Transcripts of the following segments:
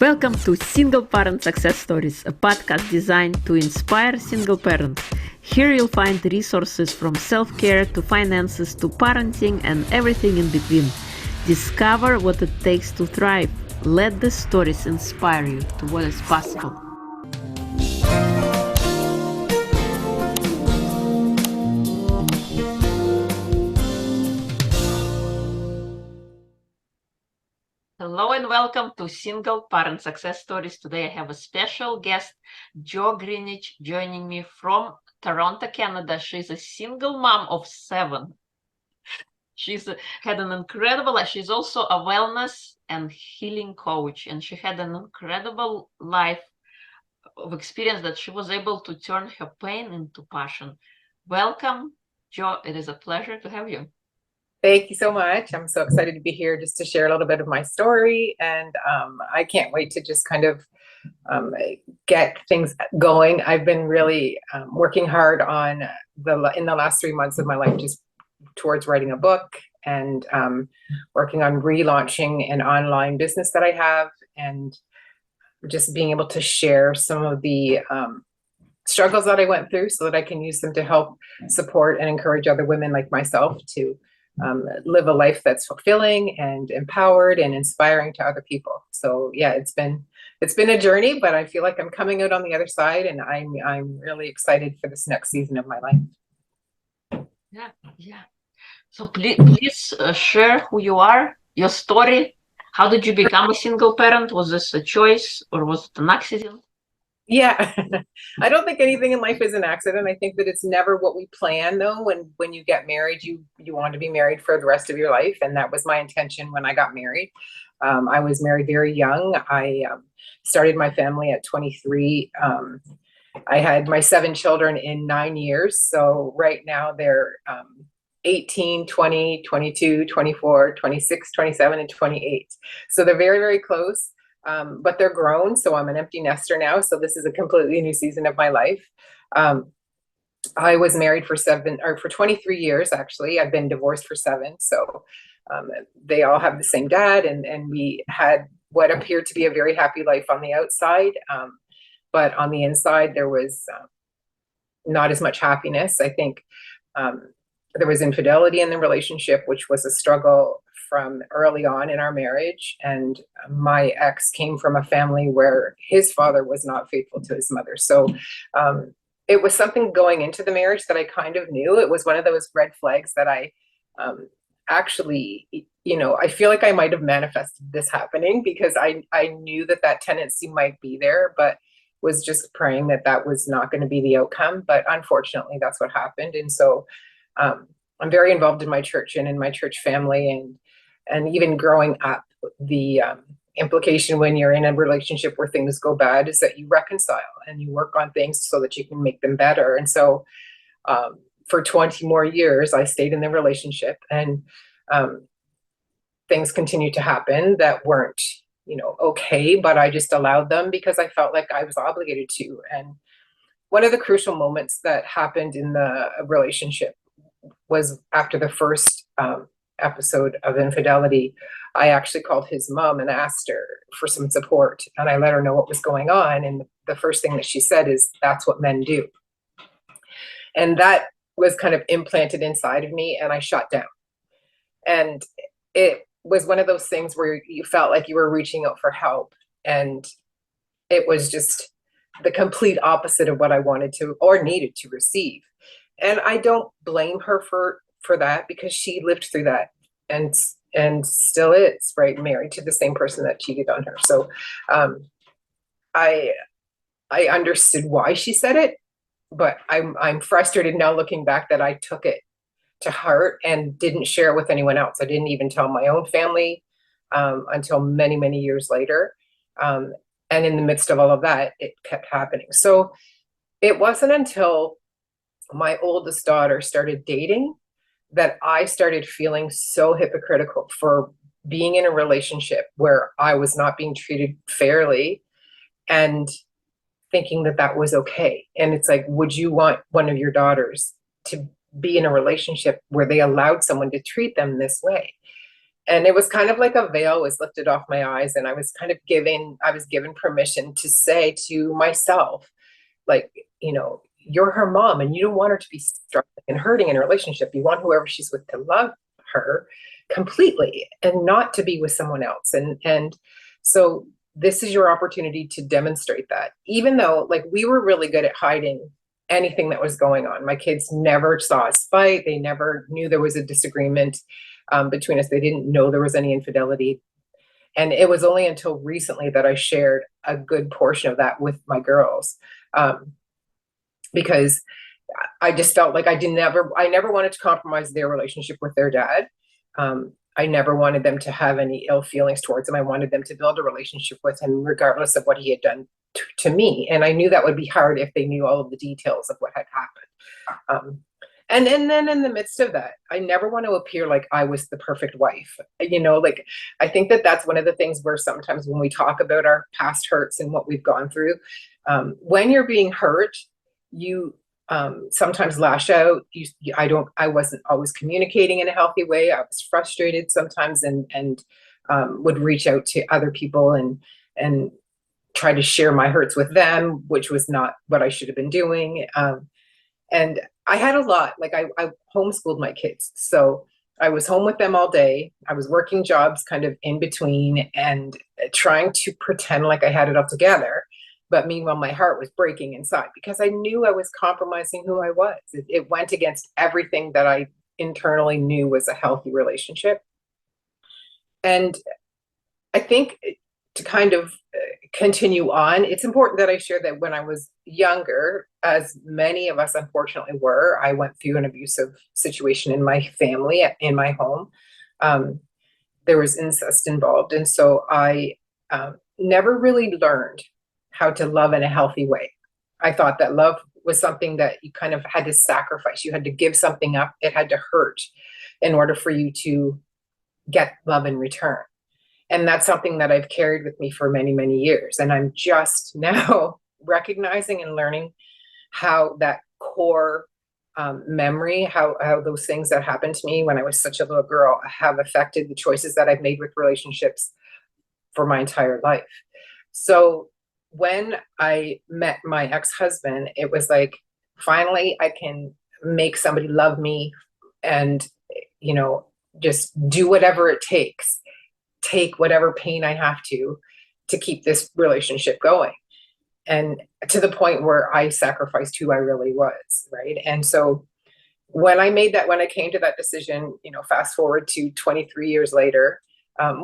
Welcome to Single Parent Success Stories, a podcast designed to inspire single parents. Here you'll find resources from self-care to finances to parenting and everything in between. Discover what it takes to thrive. Let the stories inspire you to what is possible. Hello and welcome to Single Parent Success Stories. Today I have a special guest, Joanne Grineage, joining me from Toronto, Canada. She's a single mom of 7. She's had an incredible life. She's also a wellness and healing coach, and she had an incredible life of experience that she was able to turn her pain into passion. Welcome, Jo. It is a pleasure to have you. Thank you so much. I'm so excited to be here just to share a little bit of my story. And I can't wait to just kind of get things going. I've been really working hard in the last 3 months of my life, just towards writing a book and working on relaunching an online business that I have, and just being able to share some of the struggles that I went through so that I can use them to help support and encourage other women like myself to live a life that's fulfilling and empowered and inspiring to other people. So yeah, it's been a journey, but I feel like I'm coming out on the other side, and I'm really excited for this next season of my life. Yeah. So please share who you are, your story. How did you become a single parent? Was this a choice or was it an accident? Yeah, I don't think anything in life is an accident. I think that it's never what we plan, though. When you get married, you want to be married for the rest of your life, and that was my intention when I got married. I was married very young. I started my family at 23. I had my 7 children in 9 years. So right now they're 18, 20, 22, 24, 26, 27, and 28. So they're very, very close. But they're grown, so I'm an empty nester now. So this is a completely new season of my life. I was married for 23 years, actually. I've been divorced for 7. So they all have the same dad, and we had what appeared to be a very happy life on the outside. But on the inside, there was not as much happiness. I think there was infidelity in the relationship, which was a struggle from early on in our marriage. And my ex came from a family where his father was not faithful to his mother. So it was something going into the marriage that I kind of knew. It was one of those red flags that I actually, I feel like I might have manifested this happening, because I knew that tendency might be there, but was just praying that was not going to be the outcome. But unfortunately, that's what happened. And so I'm very involved in my church and in my church family, and even growing up, the implication when you're in a relationship where things go bad is that you reconcile and you work on things so that you can make them better. And so for 20 more years, I stayed in the relationship, and things continued to happen that weren't, okay, but I just allowed them because I felt like I was obligated to. And one of the crucial moments that happened in the relationship was after the first episode of infidelity. I actually called his mom and asked her for some support, and I let her know what was going on. And the first thing that she said is, "That's what men do." And that was kind of implanted inside of me, and I shut down. And it was one of those things where you felt like you were reaching out for help, and it was just the complete opposite of what I wanted to or needed to receive. And I don't blame her for that, because she lived through that and still is, right, married to the same person that cheated on her. So I understood why she said it, but I'm frustrated now looking back that I took it to heart and didn't share it with anyone else. I didn't even tell my own family until many, many years later. And in the midst of all of that, it kept happening. So it wasn't until my oldest daughter started dating that I started feeling so hypocritical for being in a relationship where I was not being treated fairly, and thinking that was okay. And it's like, would you want one of your daughters to be in a relationship where they allowed someone to treat them this way? And it was kind of like a veil was lifted off my eyes, and I was given permission to say to myself, like, you're her mom and you don't want her to be struggling and hurting in a relationship. You want whoever she's with to love her completely and not to be with someone else. And so this is your opportunity to demonstrate that, even though, like, we were really good at hiding anything that was going on. My kids never saw us fight. They never knew there was a disagreement between us. They didn't know there was any infidelity. And it was only until recently that I shared a good portion of that with my girls, because I just felt like I never wanted to compromise their relationship with their dad. I never wanted them to have any ill feelings towards him. I wanted them to build a relationship with him, regardless of what he had done to me. And I knew that would be hard if they knew all of the details of what had happened. And then in the midst of that, I never want to appear like I was the perfect wife. Like, I think that that's one of the things where sometimes when we talk about our past hurts and what we've gone through, when you're being hurt, you sometimes lash out. I wasn't always communicating in a healthy way. I was frustrated sometimes, and would reach out to other people and try to share my hurts with them, which was not what I should have been doing. And I had a lot, like, I homeschooled my kids. So I was home with them all day. I was working jobs kind of in between and trying to pretend like I had it all together. But meanwhile, my heart was breaking inside because I knew I was compromising who I was. It went against everything that I internally knew was a healthy relationship. And I think to kind of continue on, it's important that I share that when I was younger, as many of us unfortunately were, I went through an abusive situation in my family, in my home. There was incest involved. And so I never really learned how to love in a healthy way. I thought that love was something that you kind of had to sacrifice. You had to give something up. It had to hurt in order for you to get love in return. And that's something that I've carried with me for many, many years. And I'm just now recognizing and learning how that core memory, how those things that happened to me when I was such a little girl have affected the choices that I've made with relationships for my entire life. So when I met my ex-husband, it was like, finally, I can make somebody love me and, just do whatever it takes, take whatever pain I have to keep this relationship going. And to the point where I sacrificed who I really was, right? And so when I came to that decision, fast forward to 23 years later,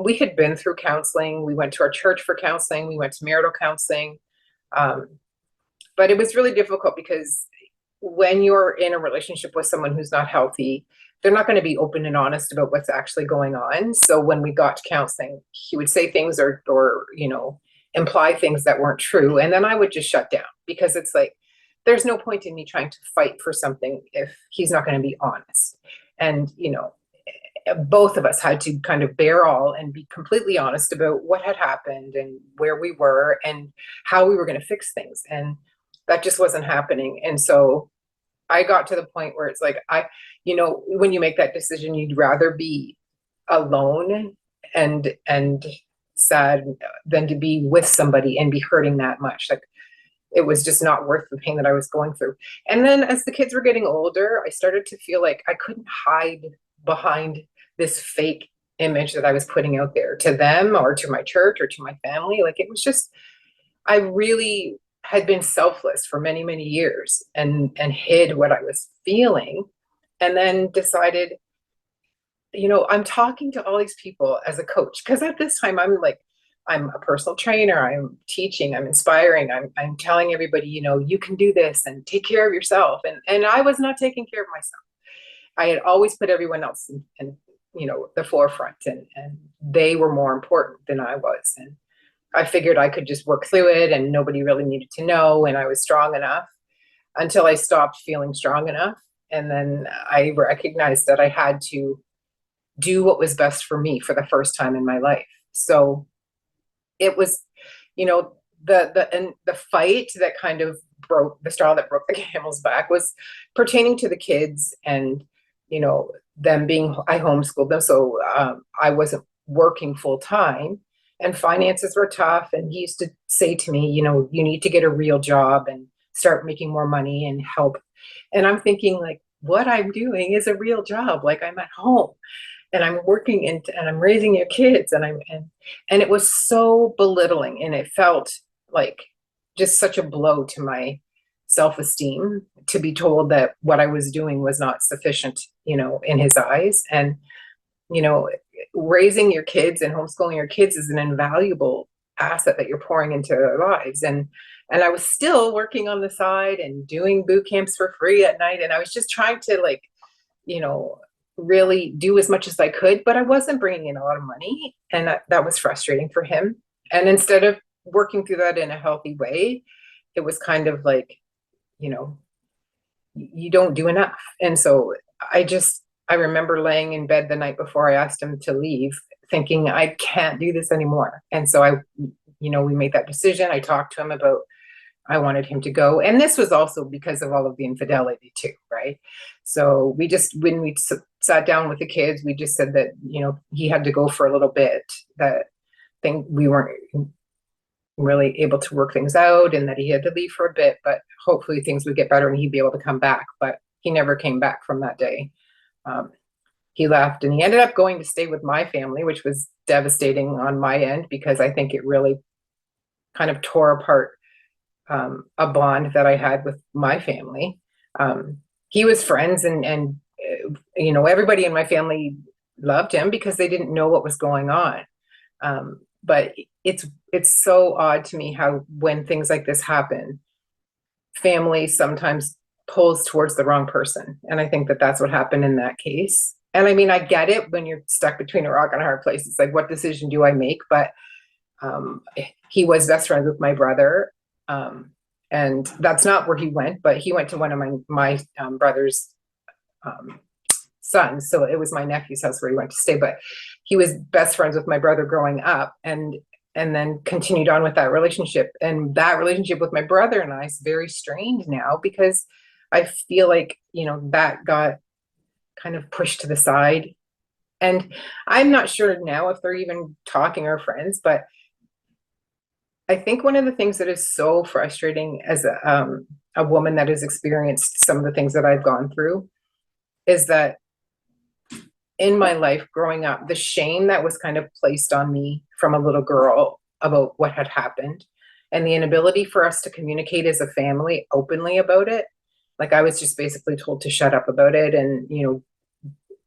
we had been through counseling. We went to our church for counseling. We went to marital counseling. But it was really difficult because when you're in a relationship with someone who's not healthy, they're not going to be open and honest about what's actually going on. So when we got to counseling, he would say things or imply things that weren't true. And then I would just shut down because it's like, there's no point in me trying to fight for something if he's not going to be honest. And, both of us had to kind of bear all and be completely honest about what had happened and where we were and how we were going to fix things. And that just wasn't happening. And so I got to the point where it's like, when you make that decision, you'd rather be alone and sad than to be with somebody and be hurting that much. Like, it was just not worth the pain that I was going through. And then as the kids were getting older, I started to feel like I couldn't hide behind this fake image that I was putting out there to them or to my church or to my family. Like, it was just, I really had been selfless for many, many years and hid what I was feeling, and then decided, I'm talking to all these people as a coach. Because at this time, I'm a personal trainer, I'm teaching, I'm inspiring, I'm telling everybody, you can do this and take care of yourself. And I was not taking care of myself. I had always put everyone else in the forefront, and they were more important than I was. And I figured I could just work through it and nobody really needed to know, and I was strong enough until I stopped feeling strong enough. And then I recognized that I had to do what was best for me for the first time in my life. So it was, the fight that kind of broke the straw that broke the camel's back was pertaining to the kids and, I homeschooled them. So I wasn't working full time and finances were tough. And he used to say to me, you need to get a real job and start making more money and help. And I'm thinking like, what I'm doing is a real job. Like I'm at home and I'm working and I'm raising your kids and it was so belittling and it felt like just such a blow to my self-esteem to be told that what I was doing was not sufficient, in his eyes. And, you know, raising your kids and homeschooling your kids is an invaluable asset that you're pouring into their lives. And I was still working on the side and doing boot camps for free at night. And I was just trying to really do as much as I could, but I wasn't bringing in a lot of money. And that was frustrating for him. And instead of working through that in a healthy way, it was kind of like, you don't do enough. And so I remember laying in bed the night before I asked him to leave, thinking I can't do this anymore. And so we made that decision. I talked to him about, I wanted him to go. And this was also because of all of the infidelity too, right? So when we sat down with the kids, we just said that, he had to go for a little bit, that we weren't really able to work things out and that he had to leave for a bit, but hopefully things would get better and he'd be able to come back. But he never came back from that day. He left and he ended up going to stay with my family, which was devastating on my end because I think it really kind of tore apart a bond that I had with my family. He was friends and everybody in my family loved him because they didn't know what was going on. But it's so odd to me how when things like this happen, family sometimes pulls towards the wrong person. And I think that that's what happened in that case. And I mean, I get it when you're stuck between a rock and a hard place. It's like, what decision do I make? But he was best friends with my brother. And that's not where he went, but he went to one of my brother's sons. So it was my nephew's house where he went to stay, but he was best friends with my brother growing up and then continued on with that relationship. And that relationship with my brother and I is very strained now because I feel like, that got kind of pushed to the side. And I'm not sure now if they're even talking or friends, but I think one of the things that is so frustrating as a woman that has experienced some of the things that I've gone through is that in my life growing up, the shame that was kind of placed on me from a little girl about what had happened and the inability for us to communicate as a family openly about it. Like I was just basically told to shut up about it and,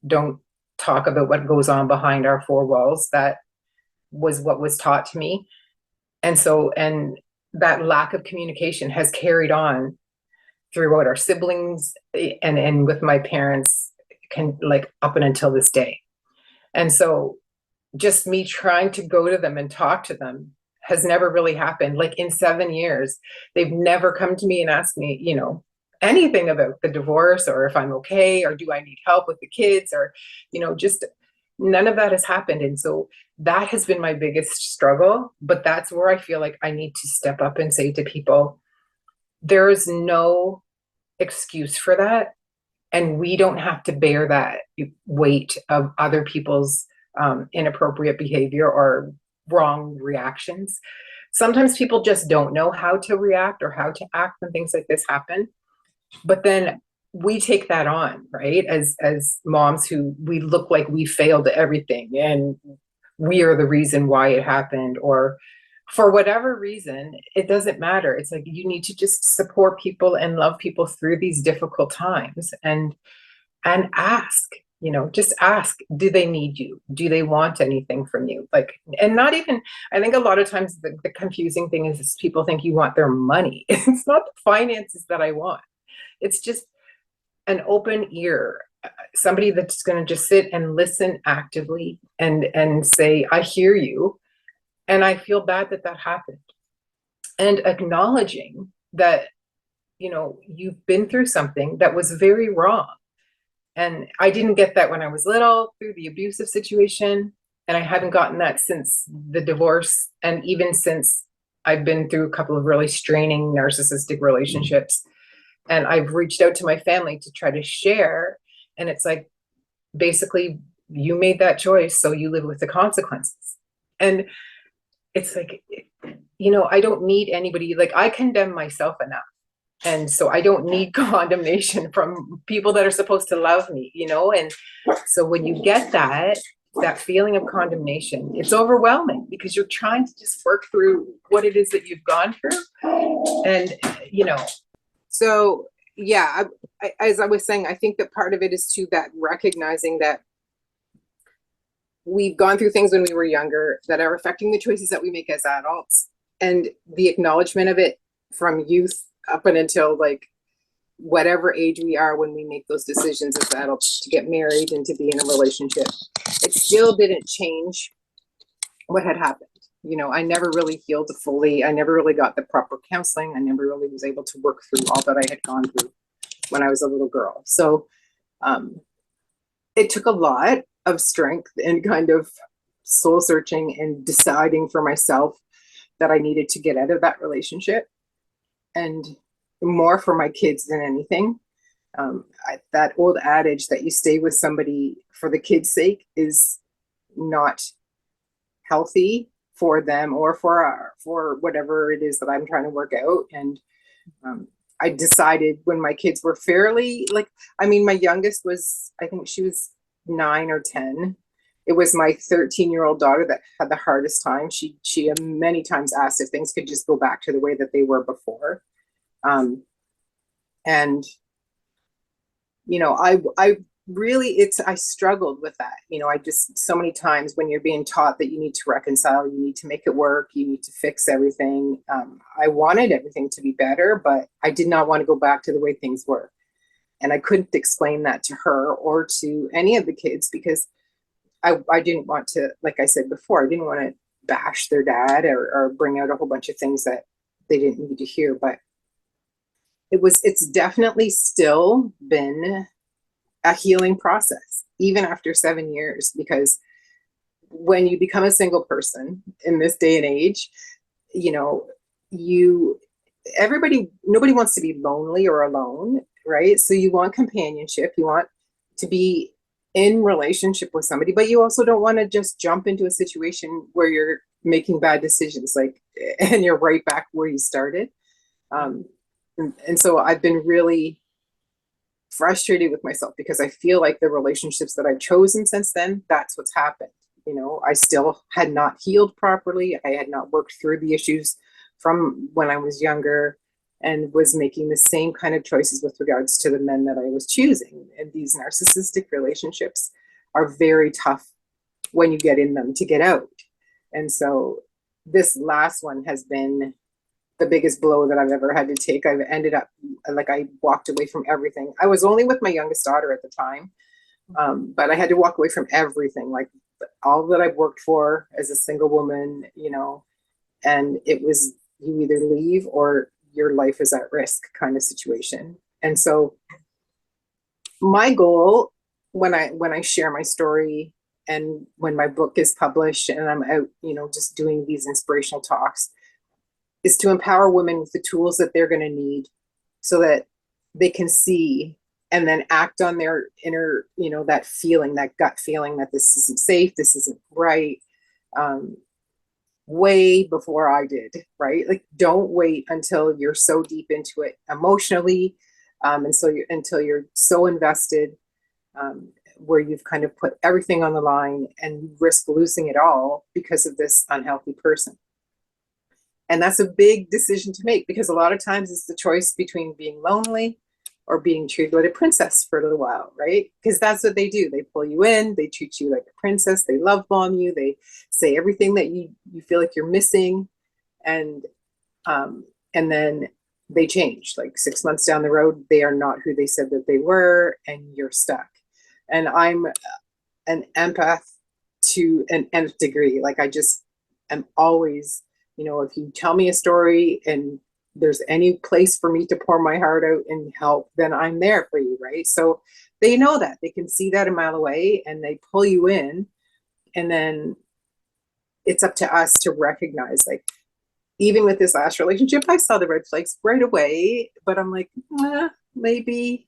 don't talk about what goes on behind our four walls. That was what was taught to me. And that lack of communication has carried on throughout our siblings and with my parents up and until this day. And so just me trying to go to them and talk to them has never really happened. Like in 7 years, they've never come to me and asked me, anything about the divorce or if I'm okay, or do I need help with the kids or, just none of that has happened. And so that has been my biggest struggle, but that's where I feel like I need to step up and say to people, there is no excuse for that. And we don't have to bear that weight of other people's inappropriate behavior or wrong reactions. Sometimes people just don't know how to react or how to act when things like this happen. But then we take that on, right? As moms who we look like we failed at everything and we are the reason why it happened, or for whatever reason, it doesn't matter. It's like you need to just support people and love people through these difficult times and ask, just ask, do they need you? Do they want anything from you? And not even, I think a lot of times the confusing thing is people think you want their money. It's not the finances that I want. It's just an open ear, somebody that's going to just sit and listen actively and say, I hear you. And I feel bad that happened. And acknowledging that, you've been through something that was very wrong. And I didn't get that when I was little through the abusive situation. And I haven't gotten that since the divorce. And even since I've been through a couple of really straining narcissistic relationships. And I've reached out to my family to try to share. And it's like, basically you made that choice, so you live with the consequences. And it's like, I don't need anybody, like I condemn myself enough. And so I don't need condemnation from people that are supposed to love me, And so when you get that feeling of condemnation, it's overwhelming because you're trying to just work through what it is that you've gone through. And, so yeah, as I was saying, I think that part of it is to that recognizing that we've gone through things when we were younger that are affecting the choices that we make as adults, and the acknowledgement of it from youth up and until like whatever age we are when we make those decisions as adults to get married and to be in a relationship. It still didn't change what had happened. I never really healed fully. I never really got the proper counseling. I never really was able to work through all that I had gone through when I was a little girl. So it took a lot of strength and kind of soul searching and deciding for myself that I needed to get out of that relationship, and more for my kids than anything. That old adage that you stay with somebody for the kids' sake is not healthy for them or for whatever it is that I'm trying to work out. And I decided when my kids were fairly, like, my youngest was, I think she was 9 or 10. It was my 13-year-old daughter that had the hardest time. She many times asked if things could just go back to the way that they were before. And I really, I struggled with that. I just, so many times when you're being taught that you need to reconcile, you need to make it work, you need to fix everything. I wanted everything to be better, but I did not want to go back to the way things were. And I couldn't explain that to her or to any of the kids because I didn't want to, like I said before, I didn't want to bash their dad or bring out a whole bunch of things that they didn't need to hear. But it's definitely still been a healing process, even after 7 years, because when you become a single person in this day and age, nobody wants to be lonely or alone, right? So you want companionship, you want to be in relationship with somebody, but you also don't want to just jump into a situation where you're making bad decisions, and you're right back where you started. And so I've been really frustrated with myself because I feel like the relationships that I've chosen since then, that's what's happened. I still had not healed properly. I had not worked through the issues from when I was younger and was making the same kind of choices with regards to the men that I was choosing. And these narcissistic relationships are very tough when you get in them to get out. And so this last one has been the biggest blow that I've ever had to take. I've ended up, I walked away from everything. I was only with my youngest daughter at the time, but I had to walk away from everything, like all that I've worked for as a single woman, and it was, you either leave or your life is at risk kind of situation. And so my goal when I share my story and when my book is published and I'm out, just doing these inspirational talks, is to empower women with the tools that they're going to need so that they can see and then act on their inner, that feeling, that gut feeling that this isn't safe, this isn't right, way before I did, right? Like, don't wait until you're so deep into it emotionally, and so until you're so invested, where you've kind of put everything on the line and you risk losing it all because of this unhealthy person. And that's a big decision to make because a lot of times it's the choice between being lonely or being treated like a princess for a little while, right? Because that's what they do. They pull you in, they treat you like a princess, they love bomb you, they say everything that you feel like you're missing. And then they change. Like 6 months down the road, they are not who they said that they were, and you're stuck. And I'm an empath to an nth degree. Like, I just am always, if you tell me a story and there's any place for me to pour my heart out and help, then I'm there for you, right? So they know that. They can see that a mile away and they pull you in. And then it's up to us to recognize, like, even with this last relationship, I saw the red flags right away, but I'm like, maybe,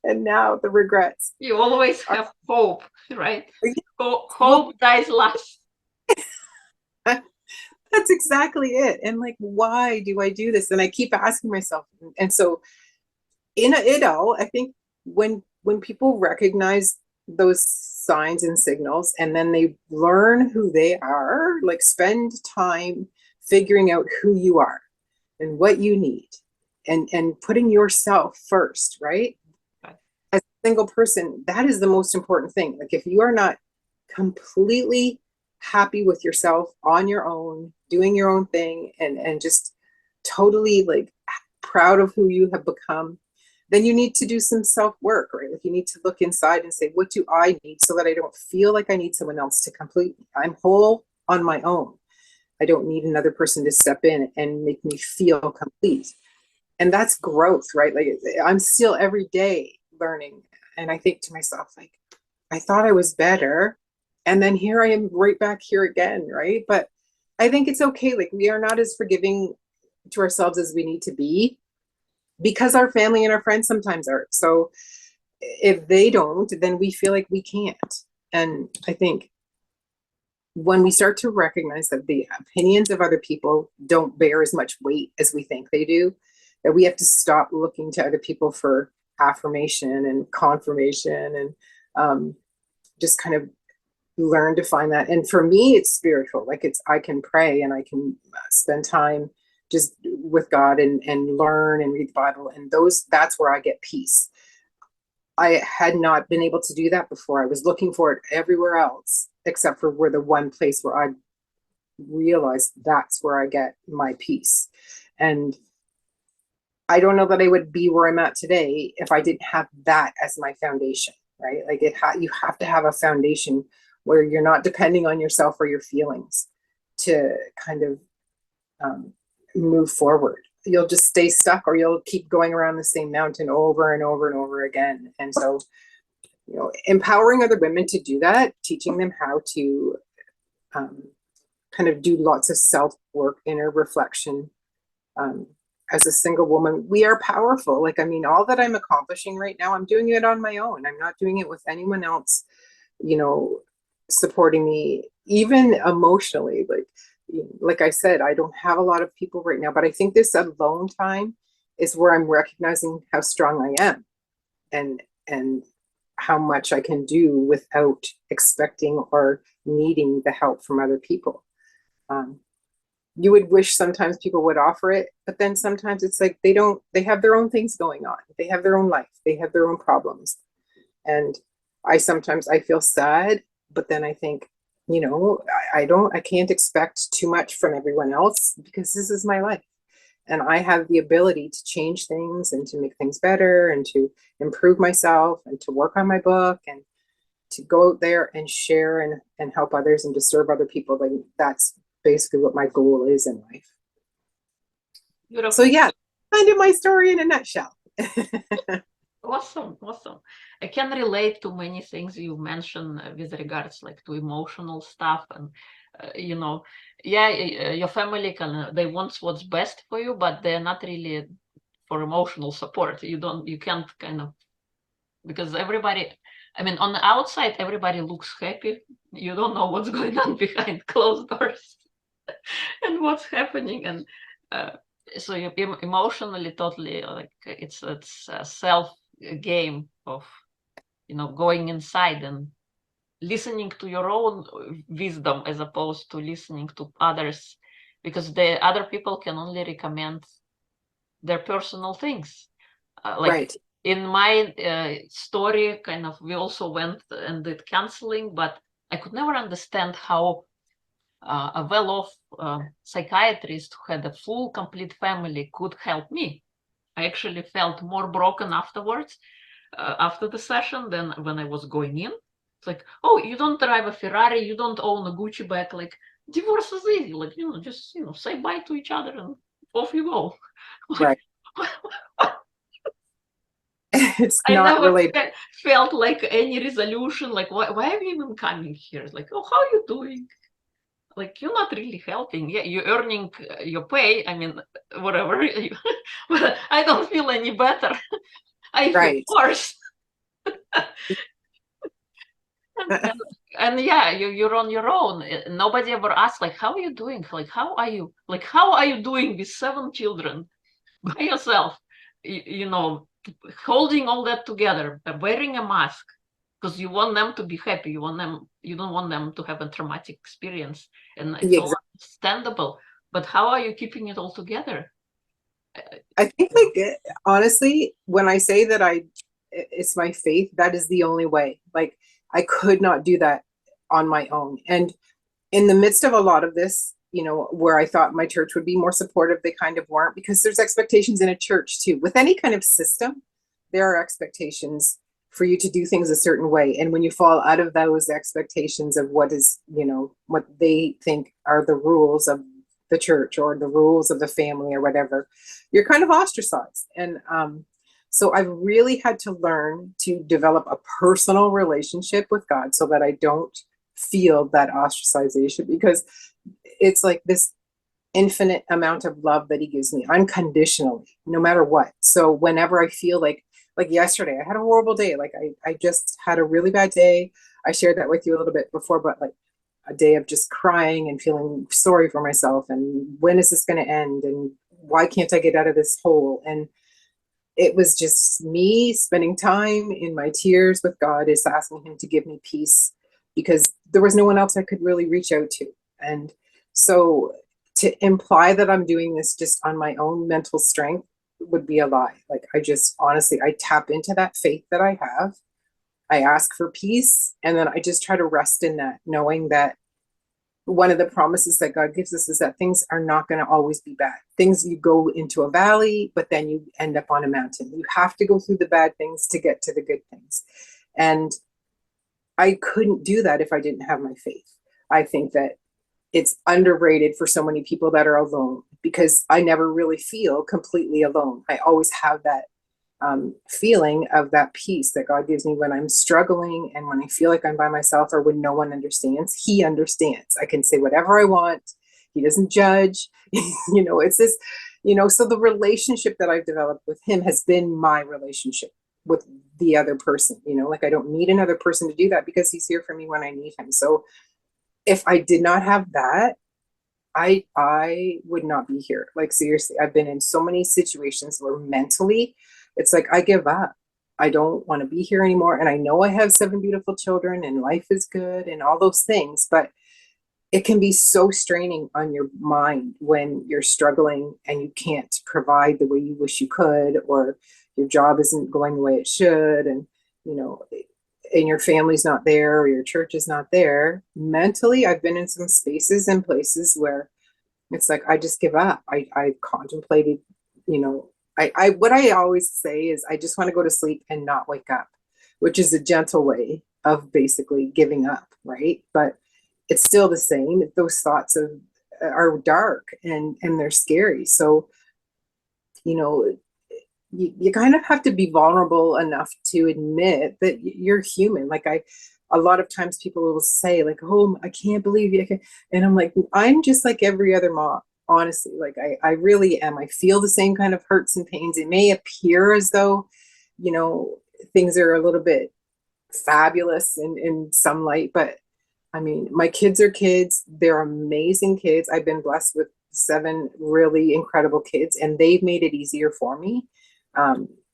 And now the regrets You always are, have hope, right? well, Hope dies last. that's exactly it. And like, why do I do this? And I keep asking myself. And so in it all, I think when people recognize those signs and signals and then they learn who they are, like spend time figuring out who you are and what you need and putting yourself first, right? Right. As a single person, that is the most important thing. Like if you are not completely happy with yourself on your own, doing your own thing and just totally like proud of who you have become, then you need to do some self work, right? Like you need to look inside and say, what do I need so that I don't feel like I need someone else to complete me? I'm whole on my own. I don't need another person to step in and make me feel complete. And that's growth, right? Like I'm still every day learning. And I think to myself, like, I thought I was better. And then here I am right back here again, right? But I think it's okay. Like we are not as forgiving to ourselves as we need to be because our family and our friends sometimes are. So if they don't, then we feel like we can't. And I think when we start to recognize that the opinions of other people don't bear as much weight as we think they do, that we have to stop looking to other people for affirmation and confirmation and just kind of learn to find that. And for me, it's spiritual. Like I can pray and I can spend time just with God and learn and read the Bible. And that's where I get peace. I had not been able to do that before. I was looking for it everywhere else, except for where the one place where I realized that's where I get my peace. And I don't know that I would be where I'm at today if I didn't have that as my foundation, right? Like you have to have a foundation where you're not depending on yourself or your feelings to kind of move forward. You'll just stay stuck or you'll keep going around the same mountain over and over and over again. And so, empowering other women to do that, teaching them how to kind of do lots of self-work, inner reflection. As a single woman, we are powerful. Like, I mean, all that I'm accomplishing right now, I'm doing it on my own. I'm not doing it with anyone else, supporting me, even emotionally. Like I said, I don't have a lot of people right now, but I think this alone time is where I'm recognizing how strong I am and how much I can do without expecting or needing the help from other people. You would wish sometimes people would offer it, but then sometimes it's like they have their own things going on. They have their own life. They have their own problems. And I feel sad, but then I think, I can't expect too much from everyone else because this is my life. And I have the ability to change things and to make things better and to improve myself and to work on my book and to go out there and share and help others and to serve other people. Like that's basically what my goal is in life. Beautiful. So yeah, kind of my story in a nutshell. Awesome. I can relate to many things you mentioned with regards like to emotional stuff and your family they want what's best for you, but they're not really for emotional support. You can't kind of, because everybody, I mean, on the outside everybody looks happy. You don't know what's going on behind closed doors and what's happening. And so you emotionally totally like it's a self game of going inside and listening to your own wisdom as opposed to listening to others, because the other people can only recommend their personal things. Right. In my story, kind of, we also went and did counseling, but I could never understand how a well-off psychiatrist who had a full, complete family could help me. I actually felt more broken afterwards, after the session, than when I was going in. It's like, oh, you don't drive a Ferrari, you don't own a Gucci bag. Like, divorce is easy. Like, just say bye to each other and off you go. Right. It's I not never really felt like any resolution. Like, why are you even coming here? It's like, oh, how are you doing? Like, you're not really helping. Yeah, you're earning your pay. I mean, whatever. But I don't feel any better. I feel right. worse. And yeah, you're on your own. Nobody ever asked, like, how are you doing? Like, how are you doing with 7 children by yourself? You know, holding all that together, wearing a mask, because you want them to be happy. You don't want them to have a traumatic experience, and it's all Exactly. understandable. But how are you keeping it all together? I think, like, honestly, when I say that it's my faith, that is the only way. Like, I could not do that on my own. And in the midst of a lot of this, where I thought my church would be more supportive, they kind of weren't, because there's expectations in a church too. With any kind of system, there are expectations for you to do things a certain way. And when you fall out of those expectations of what is, what they think are the rules of the church or the rules of the family or whatever, you're kind of ostracized. And so I've really had to learn to develop a personal relationship with God so that I don't feel that ostracization, because it's like this infinite amount of love that he gives me unconditionally, no matter what. So whenever I feel like yesterday, I had a horrible day. Like I just had a really bad day. I shared that with you a little bit before, but like a day of just crying and feeling sorry for myself. And when is this going to end? And why can't I get out of this hole? And it was just me spending time in my tears with God, is asking him to give me peace, because there was no one else I could really reach out to. And so to imply that I'm doing this just on my own mental strength would be a lie. Like, I just honestly, I tap into that faith that I have. I ask for peace, and then I just try to rest in that, knowing that one of the promises that God gives us is that things are not going to always be bad. Things, you go into a valley, but then you end up on a mountain. You have to go through the bad things to get to the good things. And I couldn't do that if I didn't have my faith. I think that it's underrated for so many people that are alone, because I never really feel completely alone. I always have that feeling of that peace that God gives me when I'm struggling, and when I feel like I'm by myself, or when no one understands. He understands. I can say whatever I want. He doesn't judge. It's this, so the relationship that I've developed with him has been my relationship with the other person. Like, I don't need another person to do that, because he's here for me when I need him. So if I did not have that, I would not be here. Like, seriously, I've been in so many situations where mentally it's like, I give up. I don't want to be here anymore. And I know I have 7 beautiful children and life is good and all those things, but it can be so straining on your mind when you're struggling and you can't provide the way you wish you could, or your job isn't going the way it should, and and your family's not there, or your church is not there. Mentally, I've been in some spaces and places where it's like, I just give up. I contemplated, what I always say is, I just want to go to sleep and not wake up, which is a gentle way of basically giving up, right? But it's still the same. Those thoughts are dark, and they're scary. So, you kind of have to be vulnerable enough to admit that you're human. Like, a lot of times people will say, like, oh, I can't believe you. And I'm like, I'm just like every other mom, honestly. Like, I really am. I feel the same kind of hurts and pains. It may appear as though, things are a little bit fabulous in some light, but I mean, my kids are kids. They're amazing kids. I've been blessed with 7 really incredible kids, and they've made it easier for me.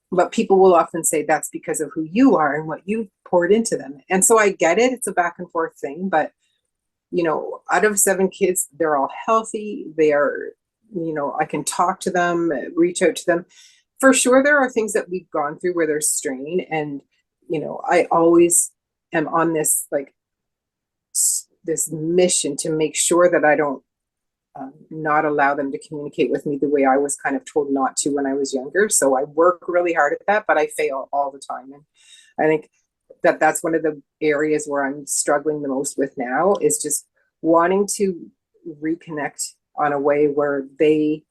But people will often say that's because of who you are and what you've poured into them. And so I get it. It's a back and forth thing. But, out of 7 kids, they're all healthy. They are, I can talk to them, reach out to them. For sure, there are things that we've gone through where there's strain. And, I always am on this, like, this mission to make sure that I don't not allow them to communicate with me the way I was kind of told not to when I was younger. So I work really hard at that, but I fail all the time. And I think that that's one of the areas where I'm struggling the most with now, is just wanting to reconnect on a way where they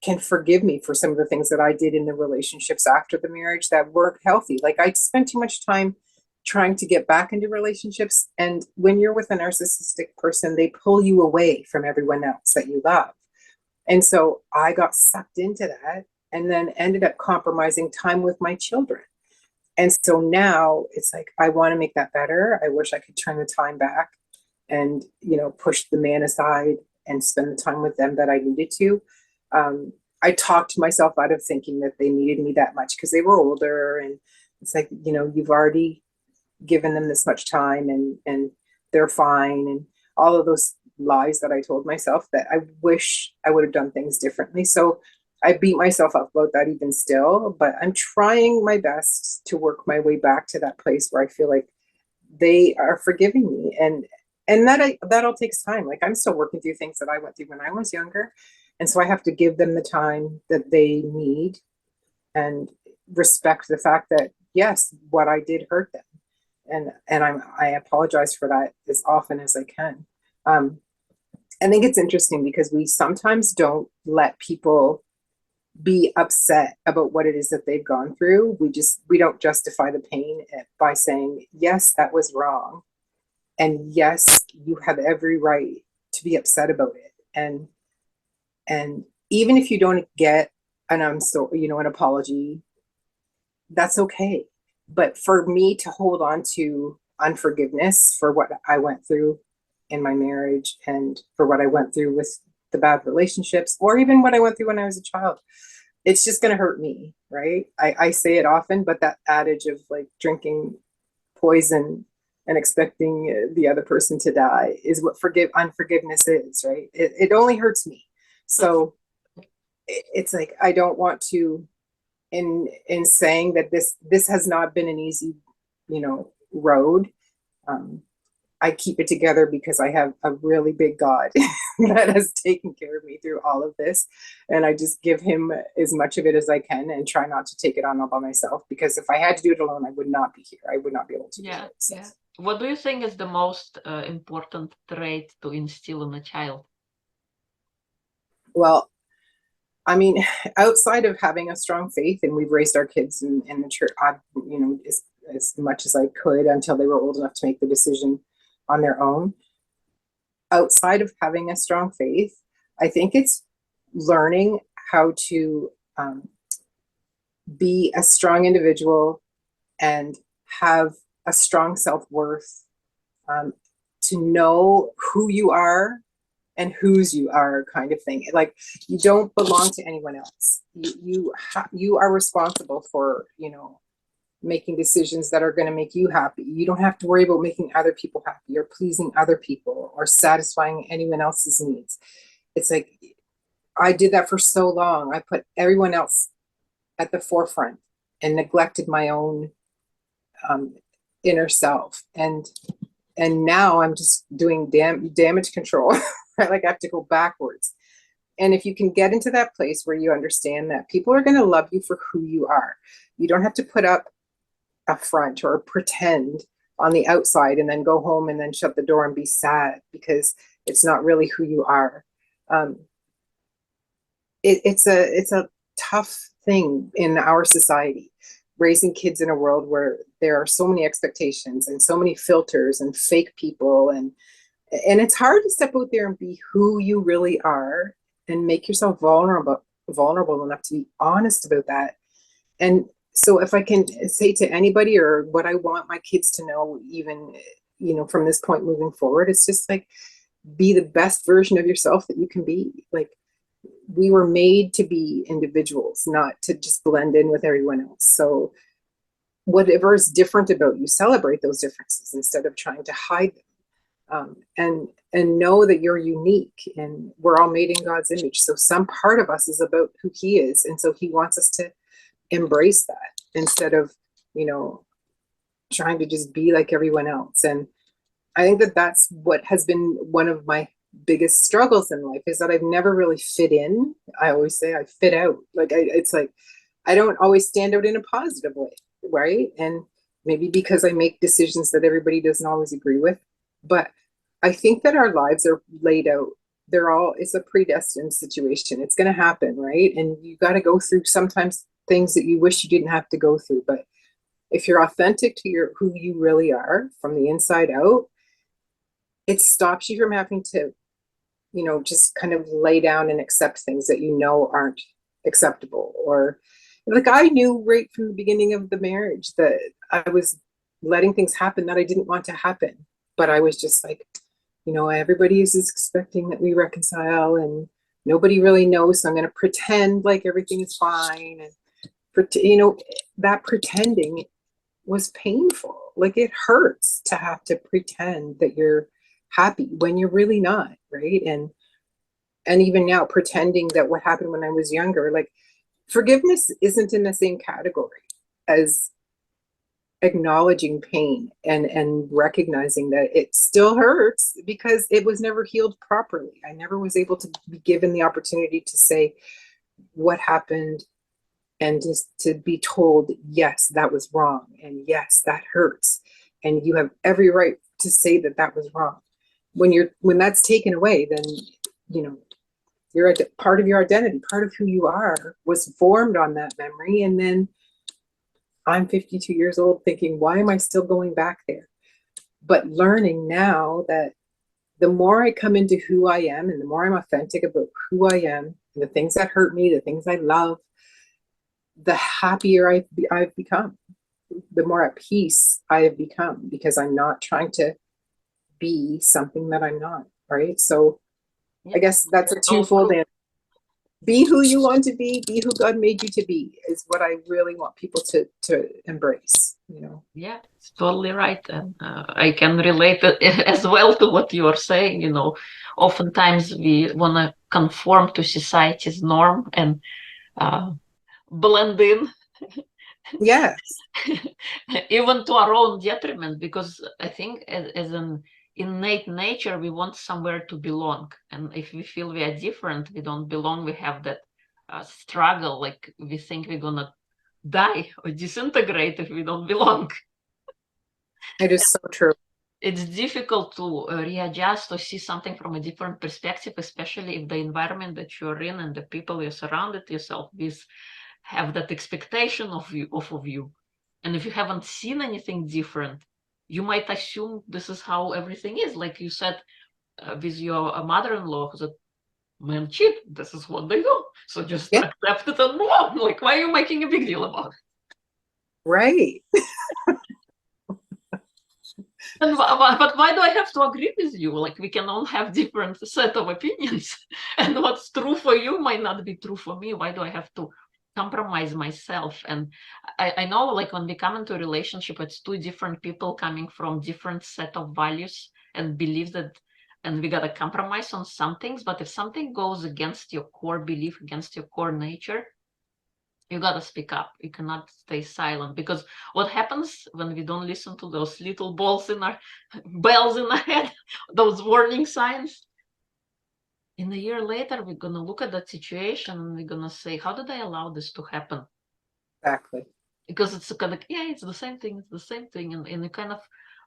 can forgive me for some of the things that I did in the relationships after the marriage that weren't healthy. Like, I spent too much time trying to get back into relationships. And when you're with a narcissistic person, they pull you away from everyone else that you love. And so I got sucked into that, and then ended up compromising time with my children. And so now it's like, I want to make that better. I wish I could turn the time back and, push the man aside and spend the time with them that I needed to. Um, I talked myself out of thinking that they needed me that much because they were older, and it's like, you've already given them this much time, and they're fine, and all of those lies that I told myself that I wish I would have done things differently. So I beat myself up about that even still, but I'm trying my best to work my way back to that place where I feel like they are forgiving me, and that all takes time. Like, I'm still working through things that I went through when I was younger, and so I have to give them the time that they need and respect the fact that, yes, what I did hurt them, and I apologize for that as often as I can. I think it's interesting because we sometimes don't let people be upset about what it is that they've gone through. We don't justify the pain by saying, yes, that was wrong, and yes, you have every right to be upset about it. And even if you don't get an apology, that's okay. But for me to hold on to unforgiveness for what I went through in my marriage, and for what I went through with the bad relationships, or even what I went through when I was a child, it's just going to hurt me, right? I say it often, but that adage of like drinking poison and expecting the other person to die is what unforgiveness is, right? It only hurts me. So it's like, I don't want to, in saying that this has not been an easy, road. I keep it together because I have a really big God that has taken care of me through all of this. And I just give him as much of it as I can and try not to take it on all by myself, because if I had to do it alone, I would not be here. I would not be able to do it. So. Yeah. What do you think is the most important trait to instill in a child? Well, I mean, outside of having a strong faith, and we've raised our kids in the church, as much as I could until they were old enough to make the decision on their own. Outside of having a strong faith, I think it's learning how to be a strong individual and have a strong self-worth, to know who you are and whose you are, kind of thing. Like, you don't belong to anyone else. You are responsible for, making decisions that are going to make you happy. You don't have to worry about making other people happy or pleasing other people or satisfying anyone else's needs. It's like, I did that for so long. I put everyone else at the forefront and neglected my own inner self. And now I'm just doing damage control. Like, I have to go backwards. And if you can get into that place where you understand that people are going to love you for who you are, you don't have to put up a front or pretend on the outside and then go home and then shut the door and be sad because it's not really who you are. It's a tough thing in our society, raising kids in a world where there are so many expectations and so many filters and fake people, and it's hard to step out there and be who you really are and make yourself vulnerable enough to be honest about that. And so if I can say to anybody, or what I want my kids to know, even, from this point moving forward, it's just like, be the best version of yourself that you can be. Like, we were made to be individuals, not to just blend in with everyone else. So whatever is different about you, celebrate those differences instead of trying to hide them. And know that you're unique, and we're all made in God's image. So some part of us is about who he is. And so he wants us to embrace that instead of, trying to just be like everyone else. And I think that that's what has been one of my biggest struggles in life, is that I've never really fit in. I always say I fit out. Like, it's like, I don't always stand out in a positive way, right? And maybe because I make decisions that everybody doesn't always agree with, but I think that our lives are laid out. It's a predestined situation. It's going to happen, right? And you got to go through sometimes things that you wish you didn't have to go through. But if you're authentic to who you really are from the inside out, it stops you from having to, just kind of lay down and accept things that aren't acceptable. Or Like I knew right from the beginning of the marriage that I was letting things happen that I didn't want to happen. But I was just like, everybody is expecting that we reconcile and nobody really knows. So I'm going to pretend like everything is fine. And, that pretending was painful. Like it hurts to have to pretend that you're happy when you're really not, right? And even now, pretending that what happened when I was younger, like forgiveness isn't in the same category as acknowledging pain and recognizing that it still hurts because it was never healed properly. I never was able to be given the opportunity to say what happened and just to be told, yes, that was wrong, and yes, that hurts, and you have every right to say that that was wrong. When that's taken away, then you know you're part of your identity, part of who you are was formed on that memory. And then I'm 52 years old thinking, why am I still going back there? But learning now that the more I come into who I am and the more I'm authentic about who I am, and the things that hurt me, the things I love, the happier I've become, the more at peace I have become, because I'm not trying to be something that I'm not, right? So Yeah. I guess that's a twofold answer. Be who you want to be who God made you to be is what I really want people to embrace, Yeah, it's totally right. And I can relate as well to what you are saying. Oftentimes we want to conform to society's norm and blend in, Yes, even to our own detriment, because I think as an innate nature, we want somewhere to belong. And if we feel we are different, we don't belong, we have that struggle, like we think we're going to die or disintegrate if we don't belong. it is so true. It's difficult to readjust or see something from a different perspective, especially if the environment that you're in and the people you surrounded yourself with have that expectation of you. And if you haven't seen anything different, you might assume this is how everything is. Like you said with your mother-in-law, that men cheat, this is what they do. So just Yeah, accept it and move on. Like, why are you making a big deal about it? right. But why do I have to agree with you? Like we can all have different set of opinions, and what's true for you might not be true for me. Why do I have to compromise myself? And I know, like when we come into a relationship, it's two different people coming from different set of values and beliefs and we gotta compromise on some things. But if something goes against your core belief, against your core nature, you gotta speak up. You cannot stay silent, because what happens when we don't listen to those little bells in our head, those warning signs? In a year later, we're gonna look at that situation and we're gonna say, how did I allow this to happen? Exactly. Because it's kind of, yeah, it's the same thing, and you kind of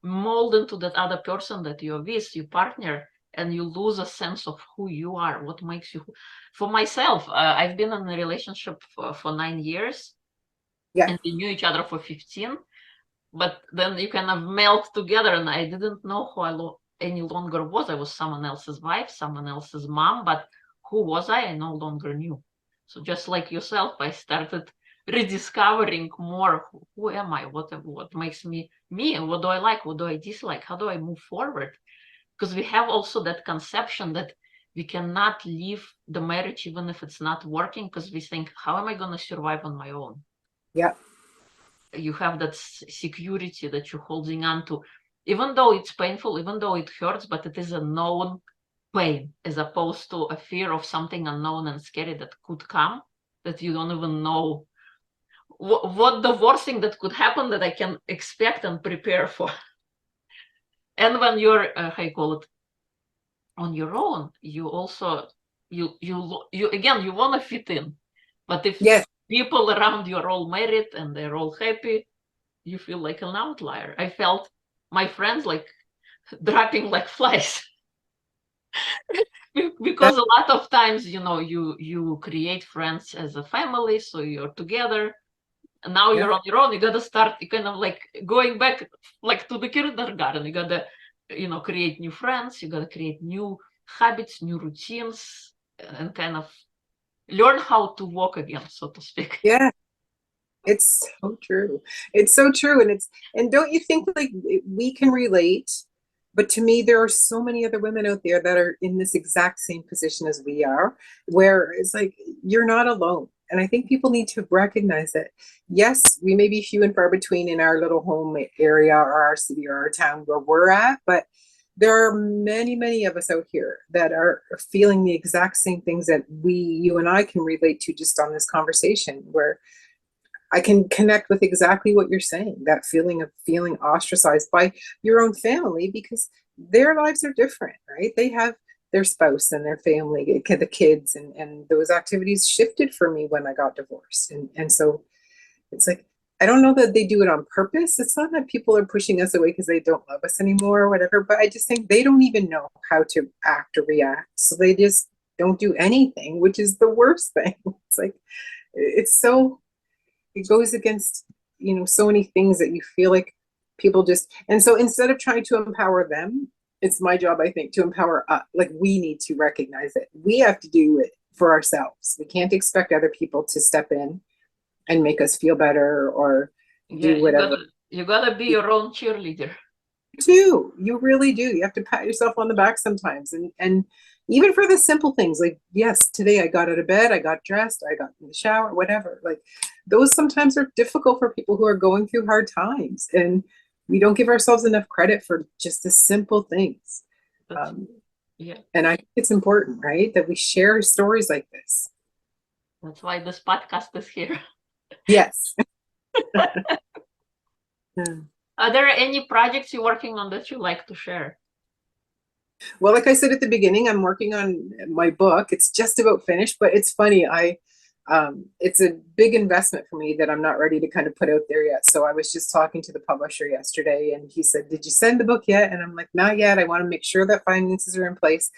mold into that other person that you're with, your partner, and you lose a sense of who you are, what makes you. For myself, I've been in a relationship for 9 years, Yeah. and we knew each other for 15, but then you kind of melt together, and I didn't know who I any longer was. I was someone else's wife, someone else's mom, but who was I no longer knew. So just like yourself, I started rediscovering more, who am I, what makes me me, and what do I like, what do I dislike, how do I move forward? Because we have also that conception that we cannot leave the marriage even if it's not working, because we think, how am I going to survive on my own? Yeah. You have that security that you're holding on to, even though it's painful, even though it hurts, but it is a known pain, as opposed to a fear of something unknown and scary that could come, that you don't even know what the worst thing that could happen that I can expect and prepare for. And when you're how you call it, on your own, you also you again, you want to fit in, but if Yes. people around you are all married and they're all happy, you feel like an outlier. I felt my friends like dropping like flies. Because a lot of times, you create friends as a family, so you're together, and now Yeah. you're on your own. You gotta start kind of like going back like to the kindergarten. You gotta create new friends, you gotta create new habits, new routines, and kind of learn how to walk again, so to speak. Yeah. It's so true. It's so true. And don't you think like we can relate? But to me, there are so many other women out there that are in this exact same position as we are, where it's like, you're not alone. And I think people need to recognize that, yes, we may be few and far between in our little home area or our city or our town where we're at, but there are many, many of us out here that are feeling the exact same things that you and I can relate to just on this conversation, where I can connect with exactly what you're saying, that feeling of feeling ostracized by your own family because their lives are different, right? They have their spouse and their family, the kids, and those activities shifted for me when I got divorced. And so it's like, I don't know that they do it on purpose. It's not that people are pushing us away because they don't love us anymore or whatever, but I just think they don't even know how to act or react. So they just don't do anything, which is the worst thing. It's like, it's so, it goes against, so many things that you feel like people just, and so instead of trying to empower them, it's my job, I think, to empower us. Like, we need to recognize it. We have to do it for ourselves. We can't expect other people to step in and make us feel better or Yeah, do whatever. you gotta be your own cheerleader. You really do. You have to pat yourself on the back sometimes. And even for the simple things, like, yes, today I got out of bed, I got dressed, I got in the shower, whatever. Like, those sometimes are difficult for people who are going through hard times. And we don't give ourselves enough credit for just the simple things. Yeah, And I think it's important, right, that we share stories like this. that's why this podcast is here. Yes. Yeah. Are there any projects you're working on that you like to share? Well, like I said at the beginning, I'm working on my book. It's just about finished, but it's funny. It's a big investment for me that I'm not ready to kind of put out there yet. So I was just talking to the publisher yesterday and he said, "Did you send the book yet?" And I'm like, "Not yet. I want to make sure that finances are in place."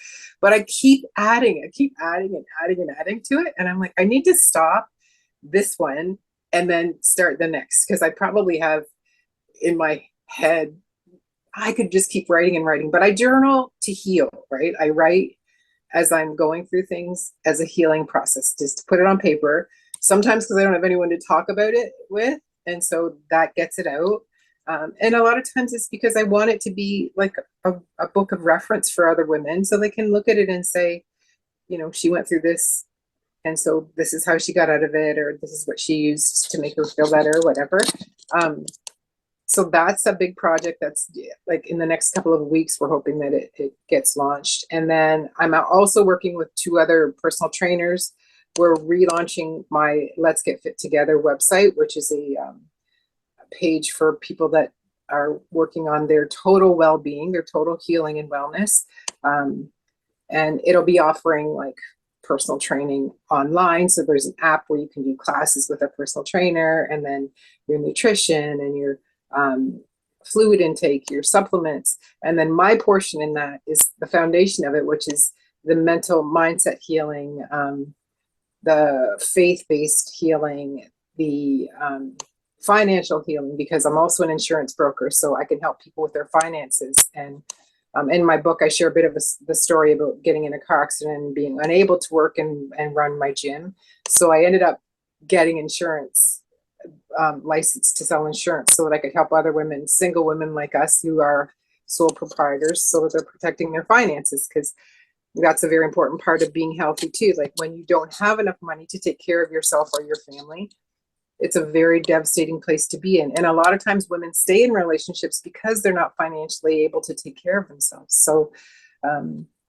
But I keep adding and adding to it. And I'm like, I need to stop this one and then start the next, because I probably have in my head, I could just keep writing and writing, but I journal to heal, right? I write as I'm going through things as a healing process, just to put it on paper. Sometimes because I don't have anyone to talk about it with. And so that gets it out. And a lot of times it's because I want it to be like a book of reference for other women so they can look at it and say, she went through this. And so this is how she got out of it, or this is what she used to make her feel better, whatever. So that's a big project that's like in the next couple of weeks, we're hoping that it gets launched. And then I'm also working with two other personal trainers. We're relaunching my Let's Get Fit Together website, which is a page for people that are working on their total well-being, their total healing and wellness. And it'll be offering like personal training online. So there's an app where you can do classes with a personal trainer, and then your nutrition and your fluid intake, your supplements. And then my portion in that is the foundation of it, which is the mental mindset healing, the faith-based healing, the financial healing, because I'm also an insurance broker, so I can help people with their finances. And in my book, I share a bit of the story about getting in a car accident and being unable to work and run my gym. So I ended up getting insurance, license to sell insurance, so that I could help other women, single women like us who are sole proprietors, so that they're protecting their finances, because that's a very important part of being healthy too. Like, when you don't have enough money to take care of yourself or your family, it's a very devastating place to be in. And a lot of times women stay in relationships because they're not financially able to take care of themselves. So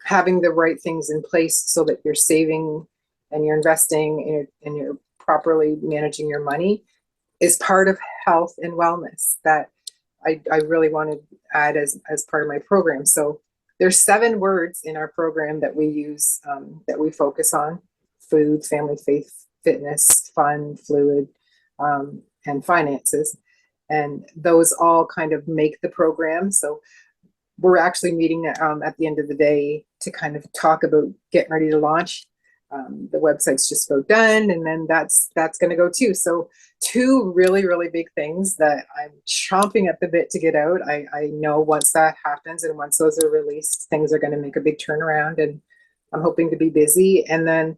having the right things in place so that you're saving and you're investing and you're properly managing your money is part of health and wellness that I really want to add as part of my program. So there's 7 words in our program that we use, that we focus on: food, family, faith, fitness, fun, fluid, and finances. And those all kind of make the program. So we're actually meeting at the end of the day to kind of talk about getting ready to launch. The website's just about done, and then that's going to go too. So 2 really, really big things that I'm chomping at the bit to get out. I know once that happens and once those are released, things are going to make a big turnaround, and I'm hoping to be busy. And then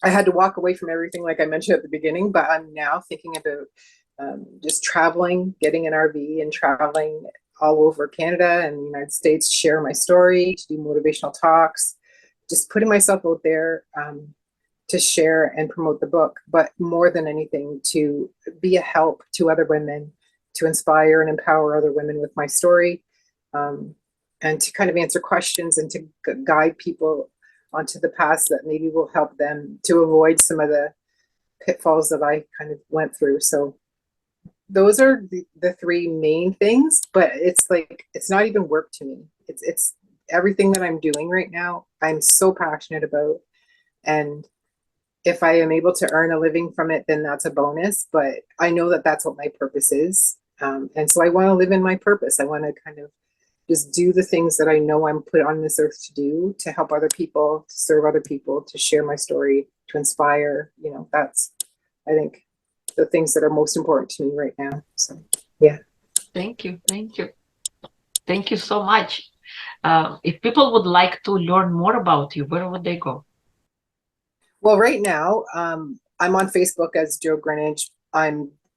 I had to walk away from everything, like I mentioned at the beginning, but I'm now thinking about just traveling, getting an RV and traveling all over Canada and the United States, share my story, to do motivational talks, just putting myself out there to share and promote the book, but more than anything, to be a help to other women, to inspire and empower other women with my story, and to kind of answer questions and to guide people onto the paths that maybe will help them to avoid some of the pitfalls that I kind of went through. So those are the three main things, but it's like, it's not even work to me. It's everything that I'm doing right now. I'm so passionate about, and if I am able to earn a living from it, then that's a bonus, but I know that that's what my purpose is. And so I want to live in my purpose. I want to kind of just do the things that I know I'm put on this earth to do, to help other people, to serve other people, to share my story, to inspire. You know, that's, I think, the things that are most important to me right now. So, yeah. Thank you. Thank you. Thank you so much. If people would like to learn more about you, where would they go? Well, right now, I'm on Facebook as Joe Grineage.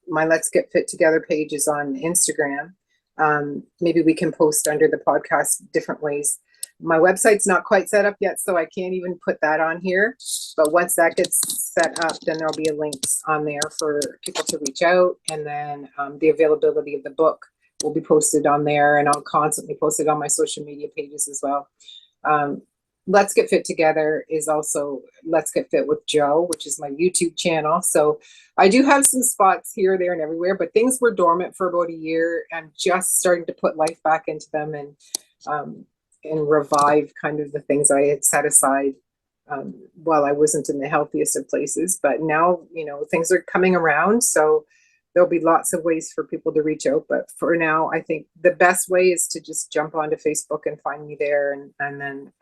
My Let's Get Fit Together page is on Instagram. Maybe we can post under the podcast different ways. My website's not quite set up yet, so I can't even put that on here. But once that gets set up, then there'll be links on there for people to reach out. And then the availability of the book will be posted on there, and I'll constantly post it on my social media pages as well. Let's Get Fit Together is also Let's Get Fit with Joe, which is my YouTube channel. So I do have some spots here, there, and everywhere, but things were dormant for about a year. I'm just starting to put life back into them and revive kind of the things I had set aside while I wasn't in the healthiest of places. But now, you know, things are coming around. So there'll be lots of ways for people to reach out. But for now, I think the best way is to just jump onto Facebook and find me there. And then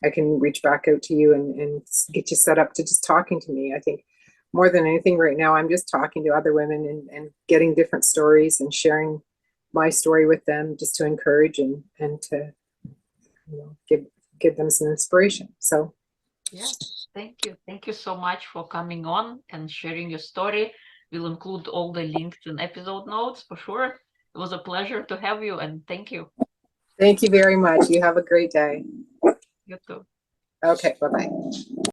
I can reach back out to you and get you set up to just talking to me. I think more than anything right now, I'm just talking to other women and getting different stories and sharing my story with them, just to encourage and to, you know, give them some inspiration. So yeah, thank you. Thank you so much for coming on and sharing your story. We'll include all the links in episode notes for sure. It was a pleasure to have you, and thank you. thank you very much. You have a great day. You too. Okay, bye-bye.